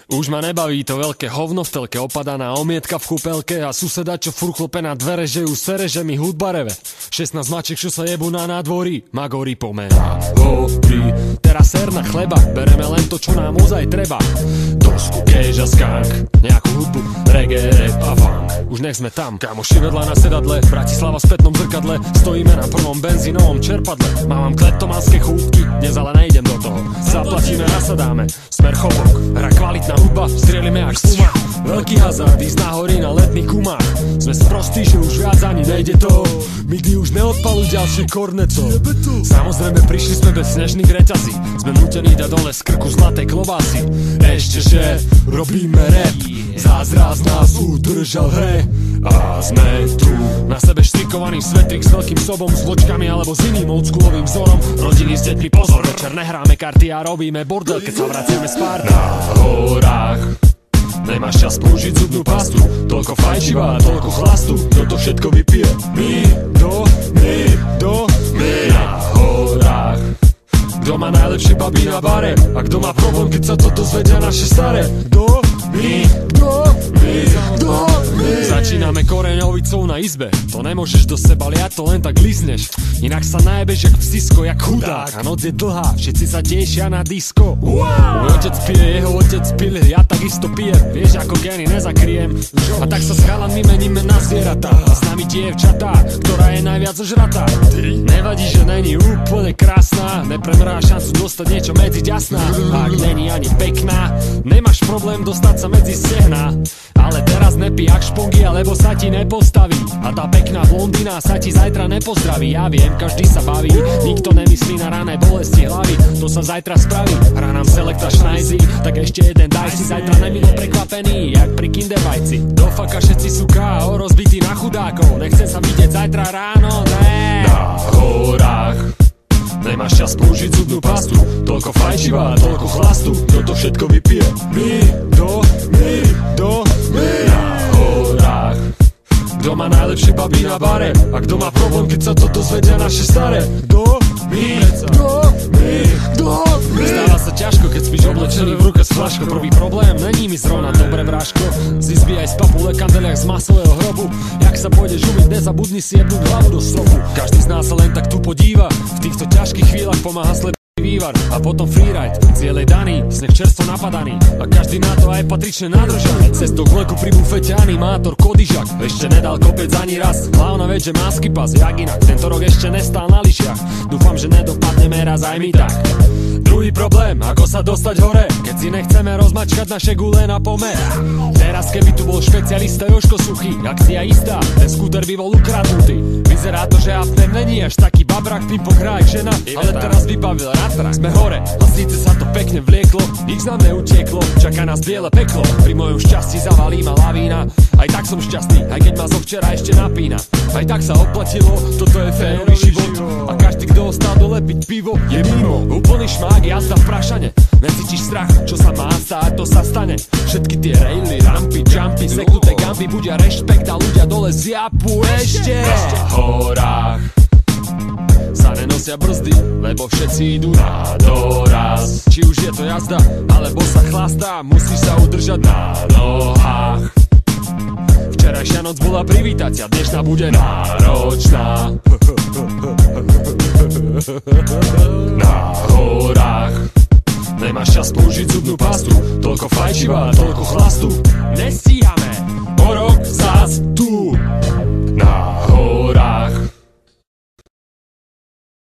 Už ma nebaví to veľké hovno v telke, opadaná omietka v kúpelke a suseda, čo furt klope na dvere, že ju sere, že mi hudba reve. 16 mačiek, čo sa jebú na nádvorí, Magori pomena horí. Teraz ser na chleba, bereme len to, čo nám ozaj treba. Dosku, keža, skank, nejakú hudbu, reggae, rap a funk. Už nech sme tam, kamoši vedľa na sedadle, Bratislava v spätnom zrkadle, stojíme na prvom benzínovom čerpadle. Mám kleptomanské chúbky, dnes ale nejdem do toho. Zaplatíme, nasadáme, smer chobok, hra kvalitná hudba, strielime jak spuma. Veľký hazard, ísť na hory na letný kumár. Sme sprostí, že už viac ani nejde to. Nikdy už neodpaluj ďalšie korneto. Samozrejme prišli sme bez snežných reťazí, sme nútení dať dole z krku zlaté klobásy. Ešte že robíme rap, zázraz nás udržal hre. A sme tu, na sebe štrikovaný svetrik s veľkým sobom, s vločkami alebo s iným oldschoolovým vzorom. Rodiny s deťmi pozor, večer nehráme karty a robíme bordel, keď sa vraciame z párty. Na horách nemáš čas použiť zubnú pastu, toľko fajčiva, toľko chlastu, kto to všetko vypije? My na horách. Kto má najlepšie baby na bare a kto má problém, keď sa toto zvedia naše staré? Kto? Začíname koreňovicou na izbe, to nemôžeš do seba liať, to len tak lizneš. Inak sa najebeš jak psisko, jak chudák. A noc je dlhá, všetci sa tešia na disko. Môj otec pije, jeho otec pil, ja takisto pijem. Vieš ako gény nezakryjem. A tak sa s chalanmi meníme na zvieratá. A s nami dievčatá, ktorá je najviac ožratá. Nevadí, že není úplne krásna, nepremrá šancu dostať niečo medzi ďasná. A ak není ani pekná, nemáš problém dostať sa medzi stehná. Ale teraz nepí ak špongy, alebo sa ti nepostaví. A tá pekná blondina sa ti zajtra nepozdraví. Ja viem, každý sa baví, nikto nemyslí na rané bolesti hlavy. To sa zajtra spraví, hrá nám selekta šnajzi. Tak ešte jeden daj si, zajtra nemilo prekvapený, jak pri kinderbajci. Do faka všetci sú KO, rozbití na chudákov. Nechcem sa vidieť zajtra ráno, ne. Na horách nemáš čas použiť zubnú pastu, toľko fajčiva, toľko chlastu, kto to všetko vypije? My na horách. Kto má najlepšie baby na bare a kto má problém, keď sa toto zvedia naše staré? Kto? Stáva sa ťažko, keď spíš oblečený v ruke s flaškou. Prvý problém, není mi zrovna dobre bráško. Z izby aj z papule kandeliach z masového hrobu. Jak sa pôjdeš umyť, nezabudni si jednúť hlavu do stropu. Každý z nás sa len tak tu podíva, v týchto ťažkých chvíľach pomáha slepý vývar. A potom freeride, cieľ je daný, sneh čerstvo napadaný a každý na to aj patrične nadržaný. Cestou k vleku pri bufete animátor Kodižak ešte nedal kopec ani raz. Hlavná vec, že masky pas, jak inak, tento rok ešte nestál na lyžiach. Dúfam, že nedopadneme raz aj my tak. Druhý problém, ako sa dostať hore, keď si nechceme rozmačkať naše gule na pomer. Teraz keby tu bol špecialista Jožko Suchý, akcia istá, ten skúter by bol ukradnutý. Vyzerá to, že After není až taký babrak, tým pokrák žena, ale teraz vybavil ratrak. Sme hore, a síce sa to pekne vlieklo, nič nám neutieklo, čaká nás biele peklo. Pri mojom šťastí zavalí ma lavína, aj tak som šťastný, aj keď ma zo včera ešte napína. Aj tak sa oplatilo, toto je férový život a každý, kto ostal dole piť pivo, je mimo. Úplný šmák, jazda v prašane, necítiš strach, čo sa má stáť, to sa stane. Všetky tie raily, rampy, jumpy, seknuté gamby, budia rešpekt a ľudia dole zjapu ešte. Na horách sa nenosia brzdy, lebo všetci idú na doraz. Či už je to jazda, alebo sa chlastá, musíš sa udržať na nohách. Včerajšia noc bola privítacia, dnešná bude náročná. Na horách nemáš čas použiť zubnú pastu, toľko fajčiva, toľko chlastu. Nestíhame, o rok